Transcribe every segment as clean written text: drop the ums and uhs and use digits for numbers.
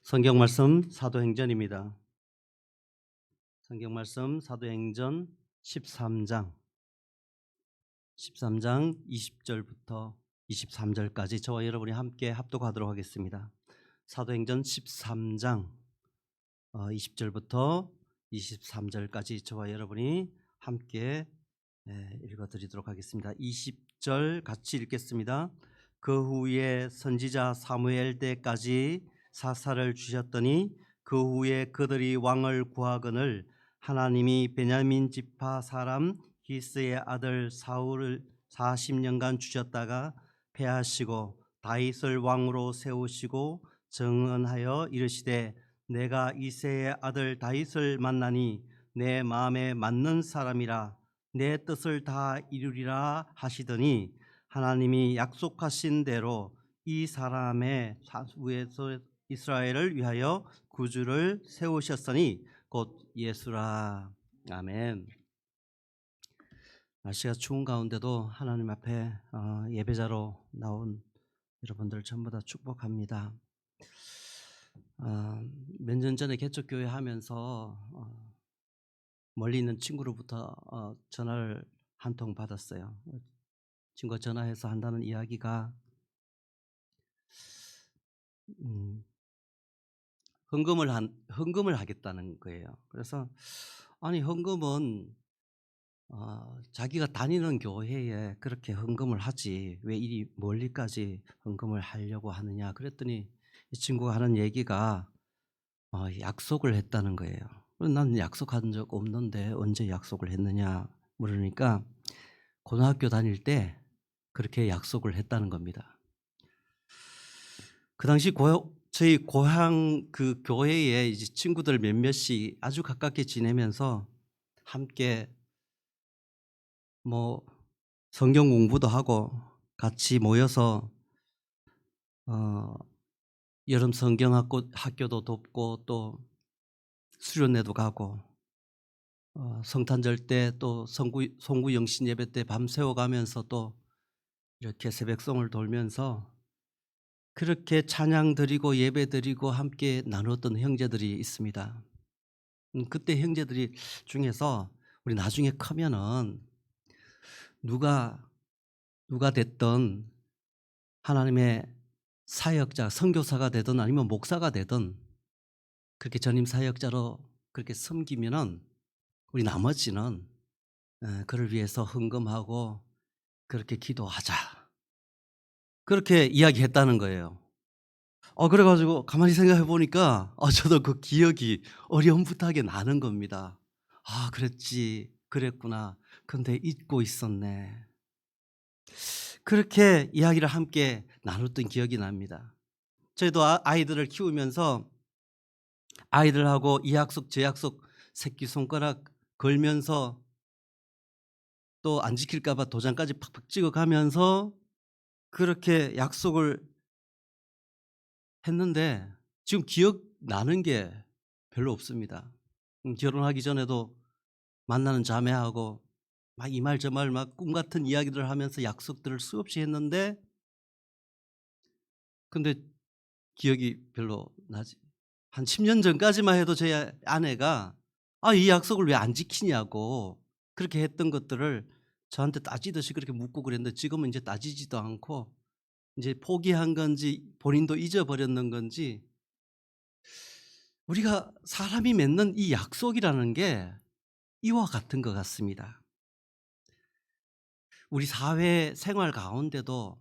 성경 말씀 사도행전입니다. 성경 말씀 사도행전 13장 20절부터 23절까지 저와 여러분이 함께 합독하도록 하겠습니다. 사도행전 13장 20절부터 23절까지 저와 여러분이 함께 읽어드리도록 하겠습니다. 20절 같이 읽겠습니다. 그 후에 선지자 사무엘 때까지 사사를 주셨더니 그 후에 그들이 왕을 구하거늘 하나님이 베냐민 지파 사람 기스의 아들 사울을 40년간 주셨다가 패하시고 다윗을 왕으로 세우시고 정언하여 이르시되 내가 이새의 아들 다윗을 만나니 내 마음에 맞는 사람이라 내 뜻을 다 이루리라 하시더니 하나님이 약속하신 대로 이 사람의 사후에서 이스라엘을 위하여 구주를 세우셨으니 곧 예수라. 아멘. 날씨가 추운 가운데도 하나님 앞에 예배자로 나온 여러분들 전부 다 축복합니다. 몇 년 전에 개척교회 하면서 멀리 있는 친구로부터 전화를 한 통 받았어요. 친구가 전화해서 한다는 이야기가 헌금을 하겠다는 거예요. 그래서 아니 헌금은 자기가 다니는 교회에 그렇게 헌금을 하지 왜 이리 멀리까지 헌금을 하려고 하느냐 그랬더니 이 친구가 하는 얘기가 약속을 했다는 거예요. 난 약속한 적 없는데 언제 약속을 했느냐 물으니까 고등학교 다닐 때 그렇게 약속을 했다는 겁니다. 그 당시 저희 고향 그 교회에 이제 친구들 몇몇이 아주 가깝게 지내면서 함께 뭐 성경 공부도 하고 같이 모여서 여름 학교도 돕고 또 수련회도 가고 성탄절 때 또 송구 영신 예배 때 밤새워 가면서 또 이렇게 새벽송을 돌면서 그렇게 찬양 드리고 예배 드리고 함께 나눴던 형제들이 있습니다. 그때 형제들이 중에서 우리 나중에 크면은 누가 됐든 하나님의 사역자, 선교사가 되든 아니면 목사가 되든 그렇게 전임 사역자로 그렇게 섬기면은 우리 나머지는 그를 위해서 헌금하고 그렇게 기도하자. 그렇게 이야기했다는 거예요. 그래 가지고 가만히 생각해 보니까 저도 그 기억이 어렴풋하게 나는 겁니다. '아 그랬지. 그랬구나. 근데 잊고 있었네.' 그렇게 이야기를 함께 나눴던 기억이 납니다. 저희도 아이들을 키우면서 아이들하고 이 약속 저 약속 새끼손가락 걸면서 또 안 지킬까 봐 도장까지 팍팍 찍어 가면서 그렇게 약속을 했는데 지금 기억나는 게 별로 없습니다. 결혼하기 전에도 만나는 자매하고 막 이 말 저 말 막 꿈 같은 이야기들을 하면서 약속들을 수없이 했는데 근데 기억이 별로 나지 한 10년 전까지만 해도 제 아내가 이 약속을 왜 안 지키냐고 그렇게 했던 것들을 저한테 따지듯이 그렇게 묻고 그랬는데 지금은 이제 따지지도 않고 이제 포기한 건지 본인도 잊어버렸는 건지 우리가 사람이 맺는 이 약속이라는 게 이와 같은 것 같습니다. 우리 사회 생활 가운데도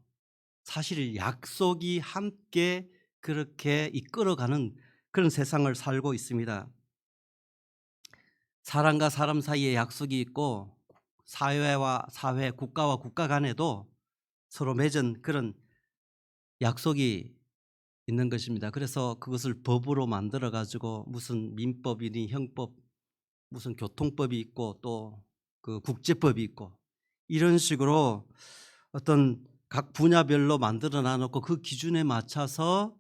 사실 약속이 함께 그렇게 이끌어가는 그런 세상을 살고 있습니다. 사람과 사람 사이에 약속이 있고 사회와 사회, 국가와 국가 간에도 서로 맺은 그런 약속이 있는 것입니다. 그래서 그것을 법으로 만들어 가지고 무슨 민법이니 형법 무슨 교통법이 있고 또 그 국제법이 있고 이런 식으로 어떤 각 분야별로 만들어 놔놓고 그 기준에 맞춰서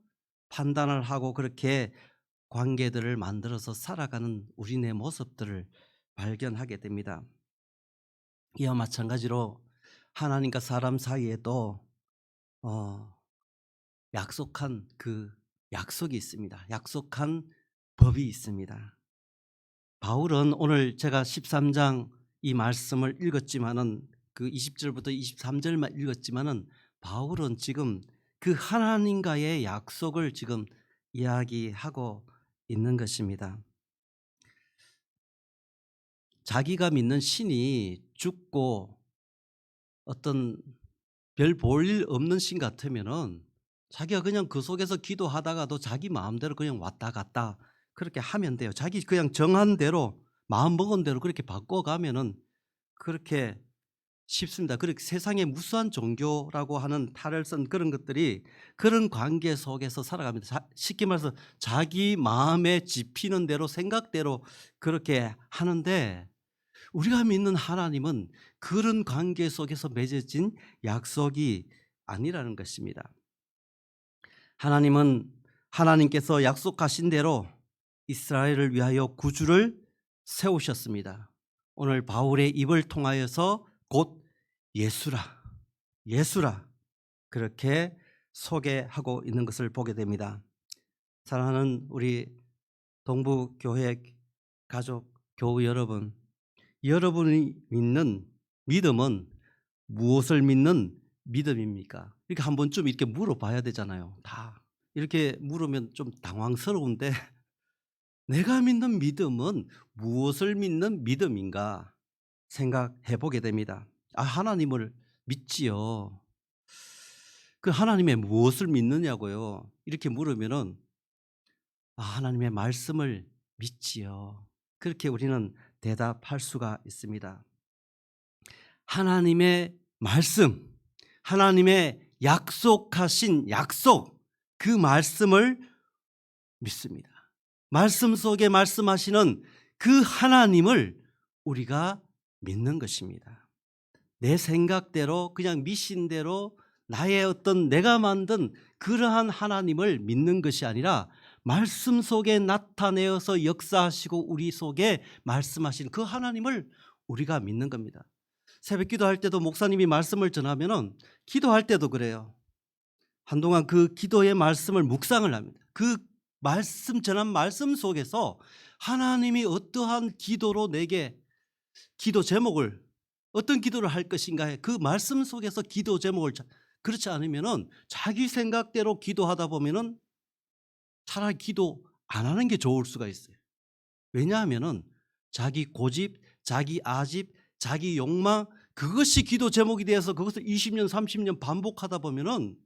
판단을 하고 그렇게 관계들을 만들어서 살아가는 우리네 모습들을 발견하게 됩니다. 이와 마찬가지로 하나님과 사람 사이에도 어 약속한 그 약속이 있습니다. 약속한 법이 있습니다. 바울은 오늘 제가 13장 이 말씀을 읽었지만은 그 20절부터 23절만 읽었지만은 바울은 지금 그 하나님과의 약속을 지금 이야기하고 있는 것입니다. 자기가 믿는 신이 죽고 어떤 별 볼 일 없는 신 같으면은 자기가 그냥 그 속에서 기도하다가도 자기 마음대로 그냥 왔다 갔다 그렇게 하면 돼요. 자기 그냥 정한 대로 마음 먹은 대로 그렇게 바꿔가면은 그렇게 쉽습니다. 그렇게 세상에 무수한 종교라고 하는 탈을 쓴 그런 것들이 그런 관계 속에서 살아갑니다. 쉽게 말해서 자기 마음에 집히는 대로 생각대로 그렇게 하는데 우리가 믿는 하나님은 그런 관계 속에서 맺어진 약속이 아니라는 것입니다. 하나님께서 약속하신 대로 이스라엘을 위하여 구주를 세우셨습니다. 오늘 바울의 입을 통하여서 곧 예수라 그렇게 소개하고 있는 것을 보게 됩니다. 사랑하는 우리 동부교회 가족 교우 여러분, 여러분이 믿는 믿음은 무엇을 믿는 믿음입니까? 이렇게 한 번쯤 이렇게 물어봐야 되잖아요. 다 이렇게 물으면 좀 당황스러운데 내가 믿는 믿음은 무엇을 믿는 믿음인가 생각해 보게 됩니다. 하나님을 믿지요. 그 하나님의 무엇을 믿느냐고요. 이렇게 물으면은 하나님의 말씀을 믿지요. 그렇게 우리는 대답할 수가 있습니다. 하나님의 말씀, 하나님의 약속하신 약속, 그 말씀을 믿습니다. 말씀 속에 말씀하시는 그 하나님을 우리가 믿는 것입니다. 내 생각대로 그냥 미신대로 나의 어떤 내가 만든 그러한 하나님을 믿는 것이 아니라 말씀 속에 나타내어서 역사하시고 우리 속에 말씀하신 그 하나님을 우리가 믿는 겁니다. 새벽 기도할 때도 목사님이 말씀을 전하면은 기도할 때도 그래요. 한동안 그 기도의 말씀을 묵상을 합니다. 그 말씀 전한 말씀 속에서 하나님이 어떠한 기도로 내게 기도 제목을 어떤 기도를 할 것인가 그 말씀 속에서 기도 제목을 그렇지 않으면은 자기 생각대로 기도하다 보면은 차라리 기도 안 하는 게 좋을 수가 있어요. 왜냐하면은 자기 고집, 자기 아집, 자기 욕망 그것이 기도 제목이 되어서 그것을 20년, 30년 반복하다 보면은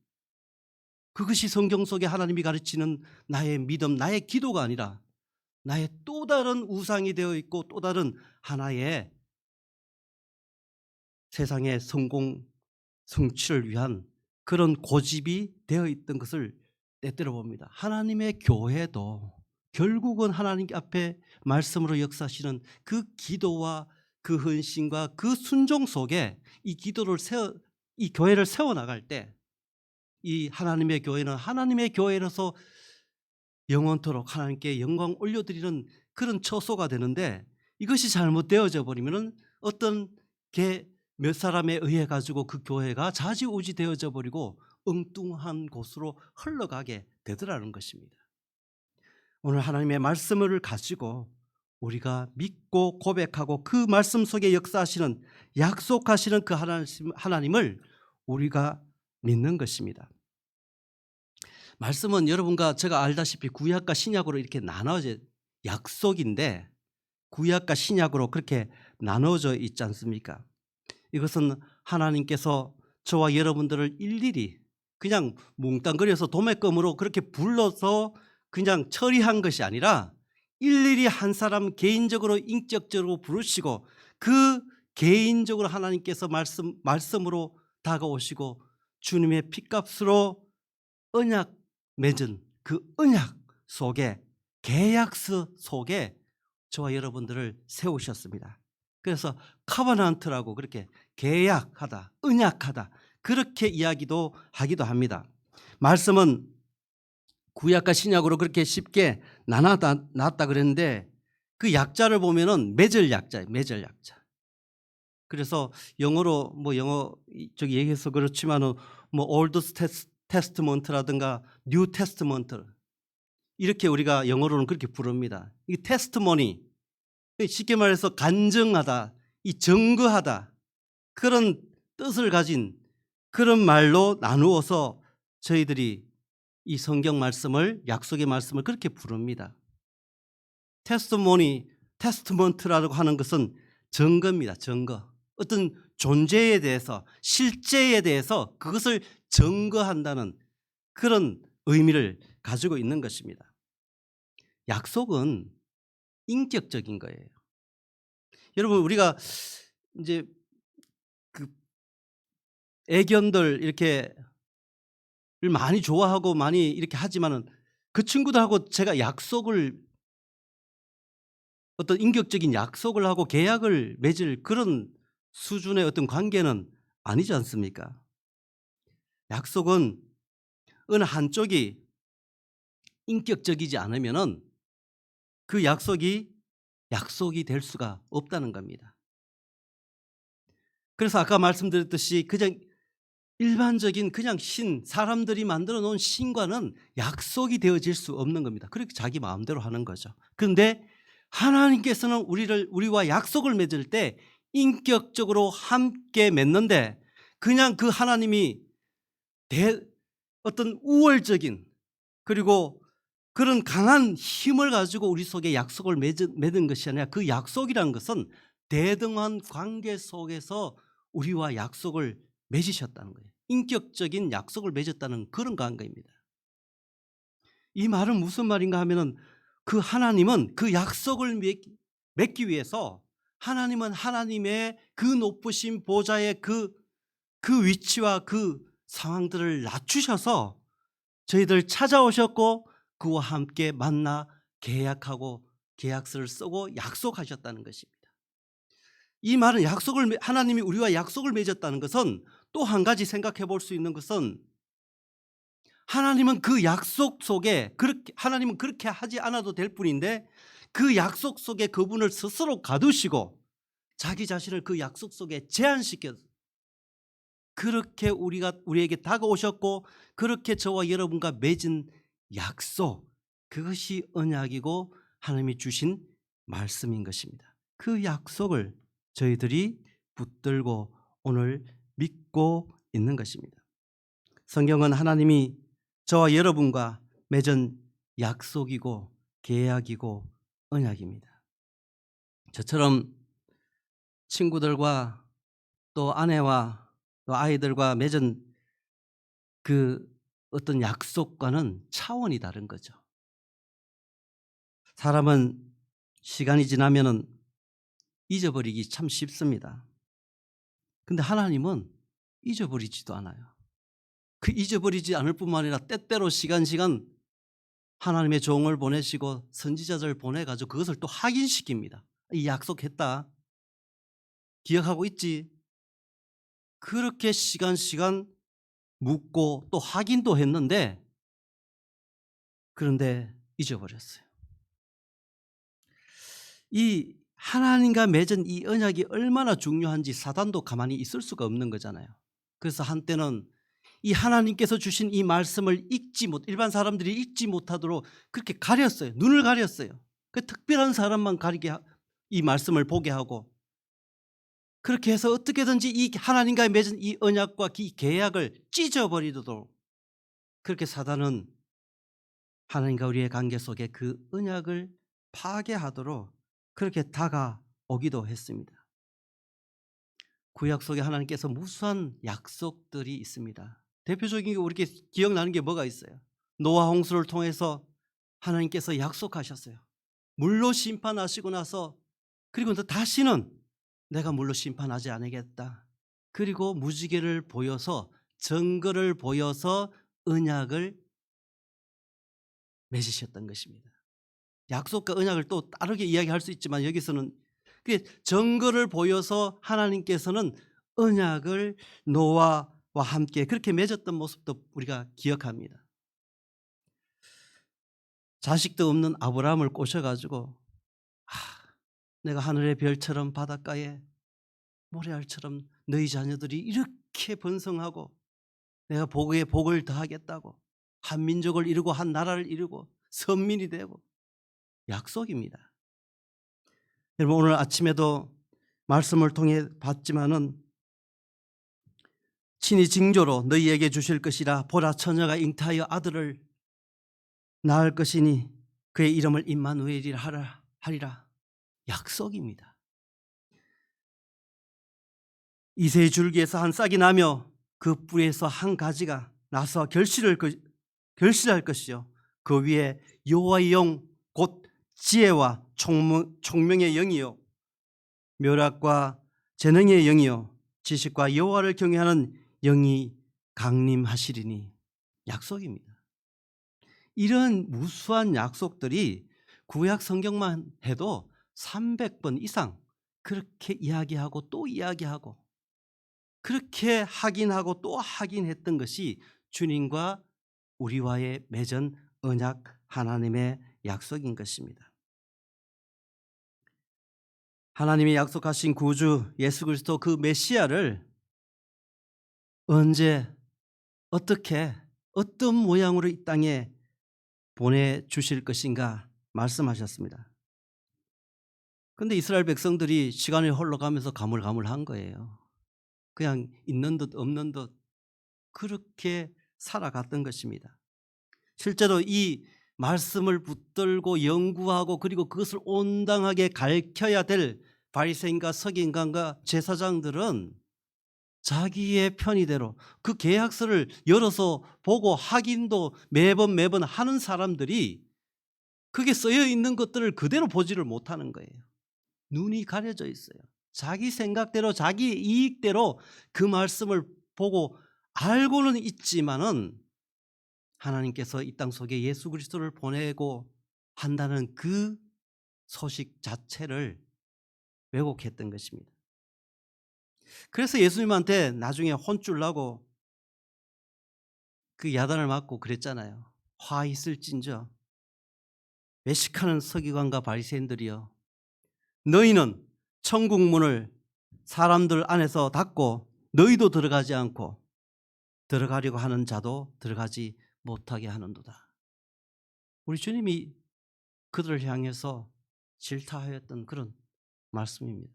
그것이 성경 속에 하나님이 가르치는 나의 믿음, 나의 기도가 아니라 나의 또 다른 우상이 되어 있고 또 다른 하나의 세상의 성공, 성취를 위한 그런 고집이 되어 있던 것을 때때려 봅니다. 하나님의 교회도 결국은 하나님 앞에 말씀으로 역사하시는 그 기도와 그 헌신과 그 순종 속에 이 교회를 세워나갈 때 이 하나님의 교회는 하나님의 교회로서 영원토록 하나님께 영광 올려드리는 그런 처소가 되는데 이것이 잘못되어져 버리면 어떤 몇 사람에 의해 가지고 그 교회가 좌지우지 되어져 버리고 엉뚱한 곳으로 흘러가게 되더라는 것입니다. 오늘 하나님의 말씀을 가지고 우리가 믿고 고백하고 그 말씀 속에 역사하시는 약속하시는 그 하나님을 우리가 믿는 것입니다. 말씀은 여러분과 제가 알다시피 구약과 신약으로 이렇게 나눠져 약속인데 구약과 신약으로 그렇게 나눠져 있지 않습니까? 이것은 하나님께서 저와 여러분들을 일일이 그냥 몽땅거려서 도매금으로 그렇게 불러서 그냥 처리한 것이 아니라 일일이 한 사람 개인적으로 인격적으로 부르시고 그 개인적으로 하나님께서 말씀으로 다가오시고 주님의 피값으로 언약 맺은 그 언약 속에 계약서 속에 저와 여러분들을 세우셨습니다. 그래서 카바난트라고 그렇게 계약하다, 언약하다 그렇게 이야기도 하기도 합니다. 말씀은 구약과 신약으로 그렇게 쉽게 나눴다 그랬는데 그 약자를 보면은 매절 약자예요. 매절 약자. 그래서 영어로 영어 저기 얘기해서 그렇지만은 올드 테스트먼트라든가 뉴 테스트먼트 이렇게 우리가 영어로는 그렇게 부릅니다. 이 테스트모니, 쉽게 말해서 간증하다, 이 증거하다, 그런 뜻을 가진 그런 말로 나누어서 저희들이 이 성경 말씀을, 약속의 말씀을 그렇게 부릅니다. 테스트모니, 테스트먼트라고 하는 것은 증거입니다. 증거. 어떤 존재에 대해서, 실제에 대해서 그것을 증거한다는 그런 의미를 가지고 있는 것입니다. 약속은 인격적인 거예요. 여러분, 우리가 이제 그 애견들 이렇게 많이 좋아하고 많이 이렇게 하지만은 그 친구들하고 제가 약속을, 어떤 인격적인 약속을 하고 계약을 맺을 그런 수준의 어떤 관계는 아니지 않습니까? 약속은 어느 한쪽이 인격적이지 않으면은 그 약속이 될 수가 없다는 겁니다. 그래서 아까 말씀드렸듯이 그냥 일반적인 그냥 사람들이 만들어 놓은 신과는 약속이 되어질 수 없는 겁니다. 그렇게 자기 마음대로 하는 거죠. 그런데 하나님께서는 우리와 약속을 맺을 때 인격적으로 함께 맺는데, 그냥 그 하나님이 어떤 우월적인, 그리고 그런 강한 힘을 가지고 우리 속에 약속을 맺은 것이 아니라, 그 약속이라는 것은 대등한 관계 속에서 우리와 약속을 맺으셨다는 거예요. 인격적인 약속을 맺었다는 그런 관계입니다. 이 말은 무슨 말인가 하면은, 그 하나님은 그 약속을 맺기 위해서 하나님은 하나님의 그 높으신 보좌의 그 위치와 그 상황들을 낮추셔서 저희들 찾아오셨고, 그와 함께 만나 계약하고 계약서를 쓰고 약속하셨다는 것입니다. 이 말은 하나님이 우리와 약속을 맺었다는 것은, 또 한 가지 생각해 볼 수 있는 것은, 하나님은 그 약속 속에 하나님은 그렇게 하지 않아도 될 뿐인데, 그 약속 속에 그분을 스스로 가두시고 자기 자신을 그 약속 속에 제한시켜서 그렇게 우리에게 다가오셨고, 그렇게 저와 여러분과 맺은 약속, 그것이 언약이고 하나님이 주신 말씀인 것입니다. 그 약속을 저희들이 붙들고 오늘 믿고 있는 것입니다. 성경은 하나님이 저와 여러분과 맺은 약속이고 계약이고 언약입니다. 저처럼 친구들과 또 아내와 또 아이들과 맺은 그 어떤 약속과는 차원이 다른 거죠. 사람은 시간이 지나면은 잊어버리기 참 쉽습니다. 근데 하나님은 잊어버리지도 않아요. 그 잊어버리지 않을 뿐만 아니라 때때로 시간 하나님의 종을 보내시고 선지자들 보내가지고 그것을 또 확인시킵니다. 이 약속했다, 기억하고 있지? 그렇게 시간 묻고 또 확인도 했는데, 그런데 잊어버렸어요. 이 하나님과 맺은 이 언약이 얼마나 중요한지 사단도 가만히 있을 수가 없는 거잖아요. 그래서 한때는 이 하나님께서 주신 이 말씀을 일반 사람들이 읽지 못하도록 그렇게 가렸어요. 눈을 가렸어요. 그 특별한 사람만 이 말씀을 보게 하고, 그렇게 해서 어떻게든지 이 하나님과 맺은 이 언약과 이 계약을 찢어버리도록, 그렇게 사단은 하나님과 우리의 관계 속에 그 언약을 파괴하도록 그렇게 다가오기도 했습니다. 구약 속에 하나님께서 무수한 약속들이 있습니다. 대표적인 게 우리에게 기억나는 게 뭐가 있어요? 노아 홍수를 통해서 하나님께서 약속하셨어요. 물로 심판하시고 나서, 그리고 다시는 내가 물로 심판하지 않겠다. 그리고 무지개를 보여서, 증거를 보여서 언약을 맺으셨던 것입니다. 약속과 언약을 또 다르게 이야기할 수 있지만, 여기서는 증거를 보여서 하나님께서는 언약을 노아와 함께 그렇게 맺었던 모습도 우리가 기억합니다. 자식도 없는 아브라함을 꼬셔가지고, 내가 하늘의 별처럼 바닷가에 모래알처럼 너희 자녀들이 이렇게 번성하고 내가 복에 복을 더하겠다고, 한 민족을 이루고 한 나라를 이루고 선민이 되고 약속입니다. 여러분 오늘 아침에도 말씀을 통해 봤지만은 친히 징조로 너희에게 주실 것이라 보라 처녀가 잉타하여 아들을 낳을 것이니 그의 이름을 임마누엘이라 하리라. 약속입니다. 이새의 줄기에서 한 싹이 나며 그 뿌리에서 한 가지가 나서 결실할 것이요 그 위에 여호와의 영 곧 지혜와 총명의 영이요 묘락과 재능의 영이요 지식과 여호와를 경외하는 영이 강림하시리니. 약속입니다. 이런 무수한 약속들이 구약 성경만 해도 300번 이상 그렇게 이야기하고 또 이야기하고 그렇게 확인하고 또 확인했던 것이 주님과 우리와의 맺은 언약 하나님의 약속인 것입니다. 하나님이 약속하신 구주 예수 그리스도 그 메시아를 언제 어떻게 어떤 모양으로 이 땅에 보내주실 것인가 말씀하셨습니다. 그런데 이스라엘 백성들이 시간이 흘러가면서 가물가물한 거예요. 그냥 있는 듯 없는 듯 그렇게 살아갔던 것입니다. 실제로 이 말씀을 붙들고 연구하고 그리고 그것을 온당하게 가르쳐야 될 바리새인과 서기관과 제사장들은 자기의 편의대로 그 계약서를 열어서 보고 확인도 매번 하는 사람들이 그게 쓰여 있는 것들을 그대로 보지를 못하는 거예요. 눈이 가려져 있어요. 자기 생각대로 자기 이익대로 그 말씀을 보고 알고는 있지만은 하나님께서 이 땅 속에 예수 그리스도를 보내고 한다는 그 소식 자체를 왜곡했던 것입니다. 그래서 예수님한테 나중에 혼쭐 나고 그 야단을 맞고 그랬잖아요. 화 있을진저 외식하는 서기관과 바리새인들이여 너희는 천국 문을 사람들 안에서 닫고 너희도 들어가지 않고 들어가려고 하는 자도 들어가지 못하게 하는도다. 우리 주님이 그들을 향해서 질타하였던 그런 말씀입니다.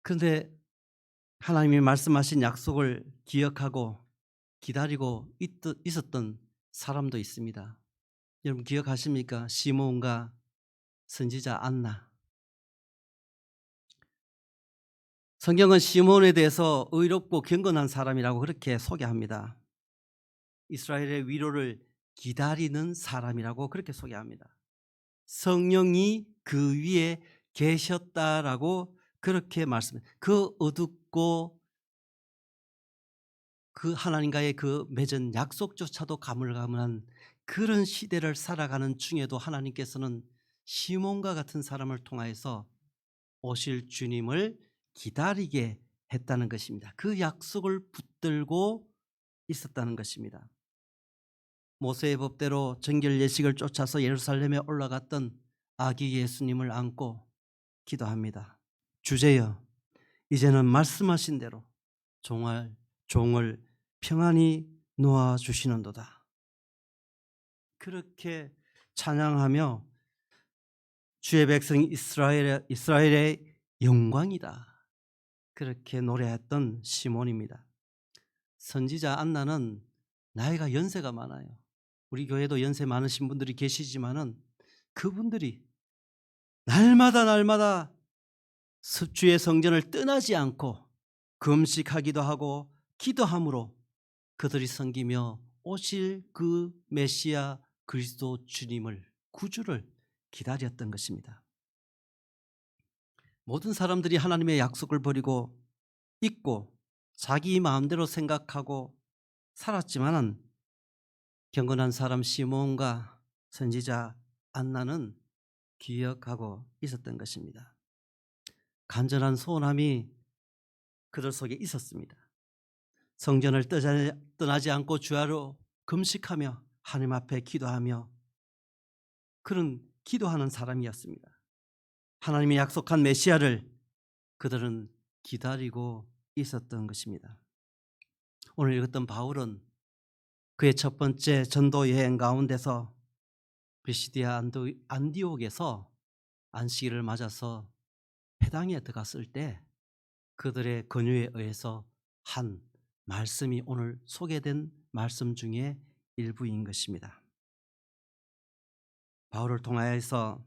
그런데 하나님이 말씀하신 약속을 기억하고 기다리고 있었던 사람도 있습니다. 여러분 기억하십니까? 시몬과 선지자 안나. 성경은 시몬에 대해서 의롭고 경건한 사람이라고 그렇게 소개합니다. 이스라엘의 위로를 기다리는 사람이라고 그렇게 소개합니다. 성령이 그 위에 계셨다라고 그렇게 말씀해요. 그 어둡고 그 하나님과의 그 맺은 약속조차도 가물가물한 그런 시대를 살아가는 중에도 하나님께서는 시몬과 같은 사람을 통하여서 오실 주님을 기다리게 했다는 것입니다. 그 약속을 붙들고 있었다는 것입니다. 모세의 법대로 정결 예식을 쫓아서 예루살렘에 올라갔던 아기 예수님을 안고 기도합니다. 주제여 이제는 말씀하신 대로 종을 평안히 놓아주시는도다. 그렇게 찬양하며 주의 백성 이스라엘의 영광이다. 그렇게 노래했던 시몬입니다. 선지자 안나는 나이가 연세가 많아요. 우리 교회도 연세 많으신 분들이 계시지만은 그분들이 날마다 주의 성전을 떠나지 않고 금식하기도 하고 기도함으로 그들이 섬기며 오실 그 메시아 그리스도 주님을 구주를 기다렸던 것입니다. 모든 사람들이 하나님의 약속을 버리고 잊고 자기 마음대로 생각하고 살았지만은 경건한 사람 시몬과 선지자 안나는 기억하고 있었던 것입니다. 간절한 소원함이 그들 속에 있었습니다. 성전을 떠나지 않고 주야로 금식하며 하나님 앞에 기도하며 그런 기도하는 사람이었습니다. 하나님이 약속한 메시아를 그들은 기다리고 있었던 것입니다. 오늘 읽었던 바울은 그의 첫 번째 전도 여행 가운데서 비시디아 안디옥에서 안식일을 맞아서 회당에 들어갔을 때 그들의 권유에 의해서 한 말씀이 오늘 소개된 말씀 중에 일부인 것입니다. 바울을 통하여서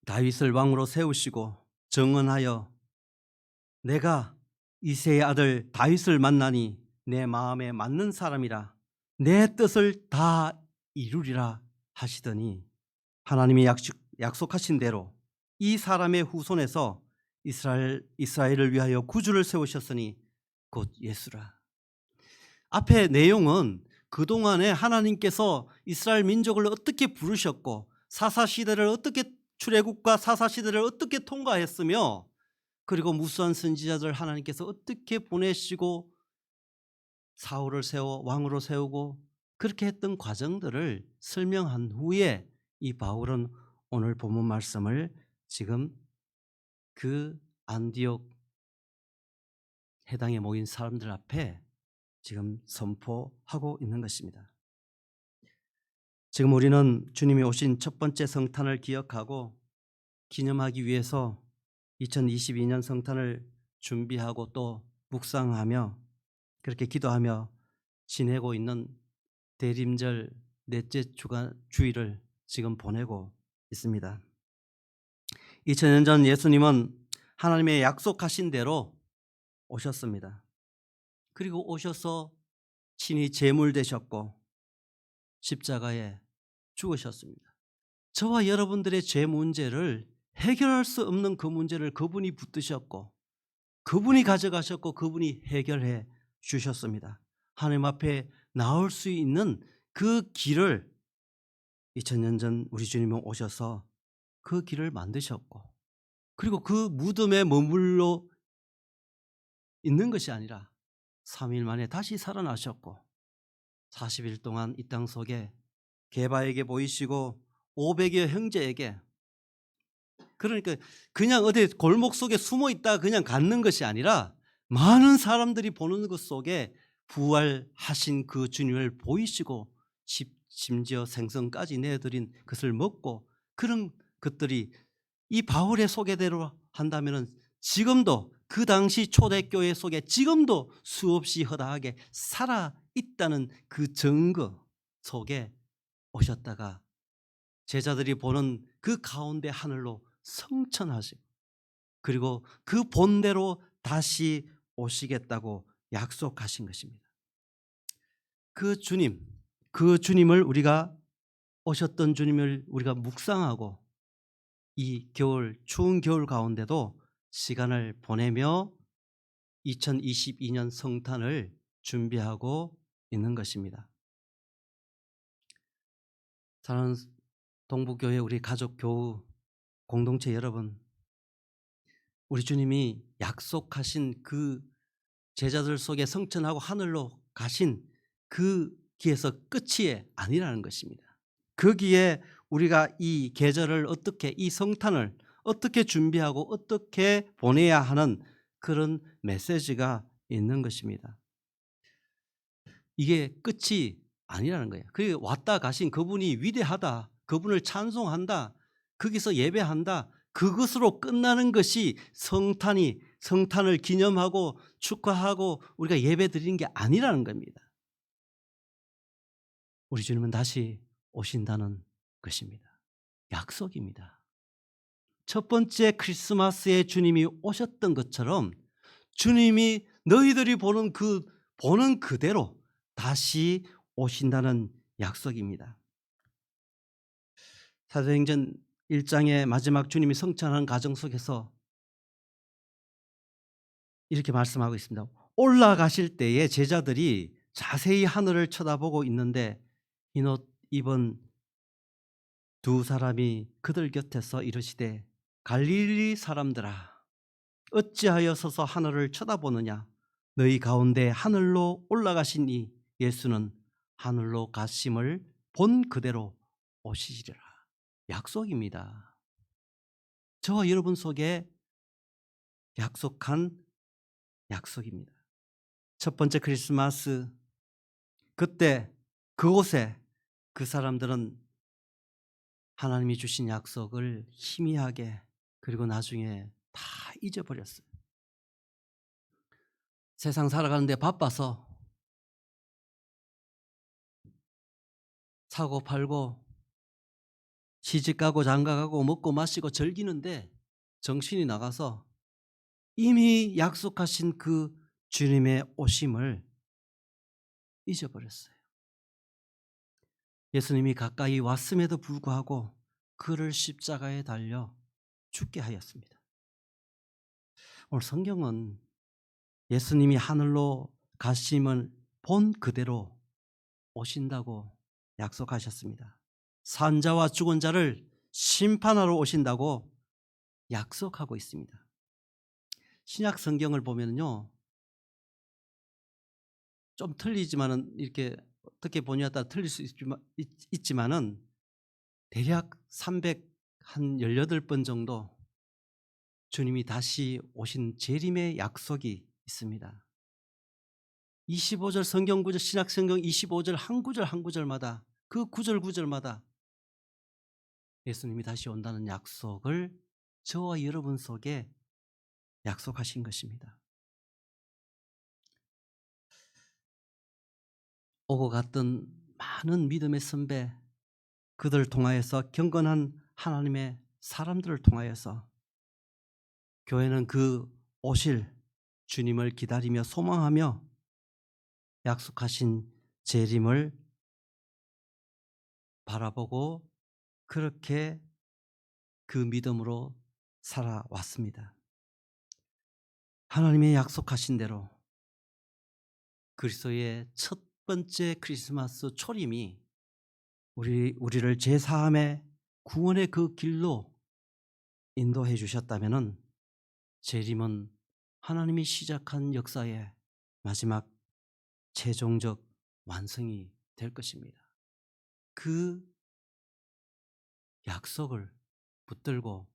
다윗을 왕으로 세우시고 정언하여 내가 이새의 아들 다윗을 만나니 내 마음에 맞는 사람이라 내 뜻을 다 이루리라 하시더니 하나님이 약속하신 대로 이 사람의 후손에서 이스라엘을 위하여 구주를 세우셨으니 곧 예수라. 앞에 내용은 그동안에 하나님께서 이스라엘 민족을 어떻게 부르셨고 사사시대를 어떻게 출애굽과 사사시대를 어떻게 통과했으며 그리고 무수한 선지자들 하나님께서 어떻게 보내시고 사울을 세워 왕으로 세우고 그렇게 했던 과정들을 설명한 후에 이 바울은 오늘 본문 말씀을 지금 그 안디옥 해당에 모인 사람들 앞에 지금 선포하고 있는 것입니다. 지금 우리는 주님이 오신 첫 번째 성탄을 기억하고 기념하기 위해서 2022년 성탄을 준비하고 또 묵상하며 그렇게 기도하며 지내고 있는 대림절 넷째 주일을 지금 보내고 있습니다. 2000년 전 예수님은 하나님의 약속하신 대로 오셨습니다. 그리고 오셔서 친히 제물 되셨고 십자가에 죽으셨습니다. 저와 여러분들의 죄 문제를 해결할 수 없는 그 문제를 그분이 붙드셨고 그분이 가져가셨고 그분이 해결해 주셨습니다. 하나님 앞에 나올 수 있는 그 길을 2000년 전 우리 주님이 오셔서 그 길을 만드셨고 그리고 그 무덤에 머물러 있는 것이 아니라 3일 만에 다시 살아나셨고 40일 동안 이 땅 속에 게바에게 보이시고 500여 형제에게 그러니까 그냥 어디 골목 속에 숨어 있다 그냥 갖는 것이 아니라 많은 사람들이 보는 것 속에 부활하신 그 주님을 보이시고 심지어 생선까지 내어드린 것을 먹고 그런 것들이 이 바울의 소개대로 한다면 지금도 그 당시 초대교회 속에 지금도 수없이 허다하게 살아있다는 그 증거 속에 오셨다가 제자들이 보는 그 가운데 하늘로 성천하시고 그리고 그 본대로 다시 오시겠다고 약속하신 것입니다. 그 주님을 우리가 오셨던 주님을 우리가 묵상하고 이 겨울 추운 겨울 가운데도 시간을 보내며 2022년 성탄을 준비하고 있는 것입니다. 사랑하는 동부교회 우리 가족 교우 공동체 여러분, 우리 주님이 약속하신 그 제자들 속에 성천하고 하늘로 가신 그 길에서 끝이 아니라는 것입니다. 거기에 우리가 이 계절을 어떻게 이 성탄을 어떻게 준비하고 어떻게 보내야 하는 그런 메시지가 있는 것입니다. 이게 끝이 아니라는 거예요. 그리고 왔다 가신 그분이 위대하다, 그분을 찬송한다, 거기서 예배한다, 그것으로 끝나는 것이 성탄을 기념하고 축하하고 우리가 예배 드리는 게 아니라는 겁니다. 우리 주님은 다시 오신다는 것입니다. 약속입니다. 첫 번째 크리스마스에 주님이 오셨던 것처럼 주님이 너희들이 보는 그대로 다시 오신다는 약속입니다. 사도행전 1장의 마지막 주님이 성찬하는 과정 속에서 이렇게 말씀하고 있습니다. 올라가실 때에 제자들이 자세히 하늘을 쳐다보고 있는데 흰 옷 입은 두 사람이 그들 곁에서 이르시되 갈릴리 사람들아 어찌하여 서서 하늘을 쳐다보느냐 너희 가운데 하늘로 올라가신 이 예수는 하늘로 가심을 본 그대로 오시리라. 약속입니다. 저와 여러분 속에 약속한 약속입니다. 첫 번째 크리스마스 그때 그곳에 그 사람들은 하나님이 주신 약속을 희미하게, 그리고 나중에 다 잊어버렸어요. 세상 살아가는데 바빠서 사고 팔고 시집가고 장가가고 먹고 마시고 즐기는데 정신이 나가서 이미 약속하신 그 주님의 오심을 잊어버렸어요. 예수님이 가까이 왔음에도 불구하고 그를 십자가에 달려 죽게 하였습니다. 오늘 성경은 예수님이 하늘로 가심을 본 그대로 오신다고 약속하셨습니다. 산 자와 죽은 자를 심판하러 오신다고 약속하고 있습니다. 신약 성경을 보면요, 좀 틀리지만은, 이렇게 어떻게 보냐에 따라 틀릴 수 있지만은 대략 318번 정도 주님이 다시 오신 재림의 약속이 있습니다. 25절 성경 구절, 신약 성경 25절 한 구절 한 구절마다, 그 구절 구절마다 예수님이 다시 온다는 약속을 저와 여러분 속에 약속하신 것입니다. 오고 갔던 많은 믿음의 선배, 그들을 통하여서 경건한 하나님의 사람들을 통하여서 교회는 그 오실 주님을 기다리며 소망하며 약속하신 재림을 바라보고 그렇게 그 믿음으로 살아왔습니다. 하나님의 약속하신 대로 그리스도의 첫 번째 크리스마스 초림이 우리를 제사함의 구원의 그 길로 인도해 주셨다면은 재림은 하나님이 시작한 역사의 마지막 최종적 완성이 될 것입니다. 그 약속을 붙들고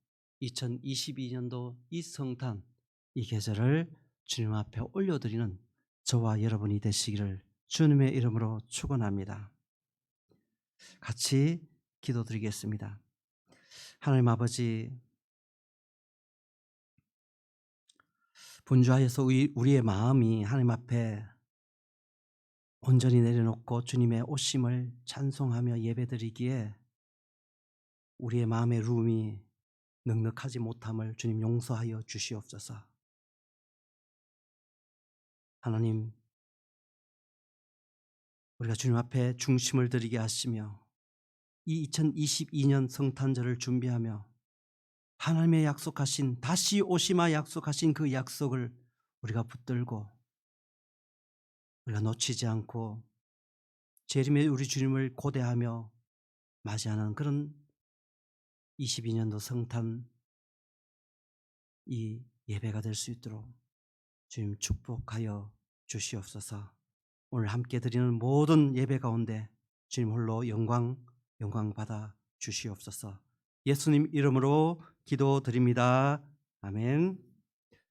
2022년도 이 성탄, 이 계절을 주님 앞에 올려드리는 저와 여러분이 되시기를 주님의 이름으로 축원합니다. 같이 기도드리겠습니다. 하나님 아버지, 분주하여서 우리의 마음이 하나님 앞에 온전히 내려놓고 주님의 오심을 찬송하며 예배드리기에 우리의 마음의 rum이 넉넉하지 못함을 주님 용서하여 주시옵소서. 하나님, 우리가 주님 앞에 중심을 드리게 하시며 이 2022년 성탄절을 준비하며 하나님의 약속하신, 다시 오시마 약속하신 그 약속을 우리가 붙들고 우리가 놓치지 않고 재림의 우리 주님을 고대하며 맞이하는 그런 22년도 성탄 이 예배가 될 수 있도록 주님 축복하여 주시옵소서. 오늘 함께 드리는 모든 예배 가운데 주님 홀로 영광 받아 주시옵소서. 예수님 이름으로 기도드립니다. 아멘.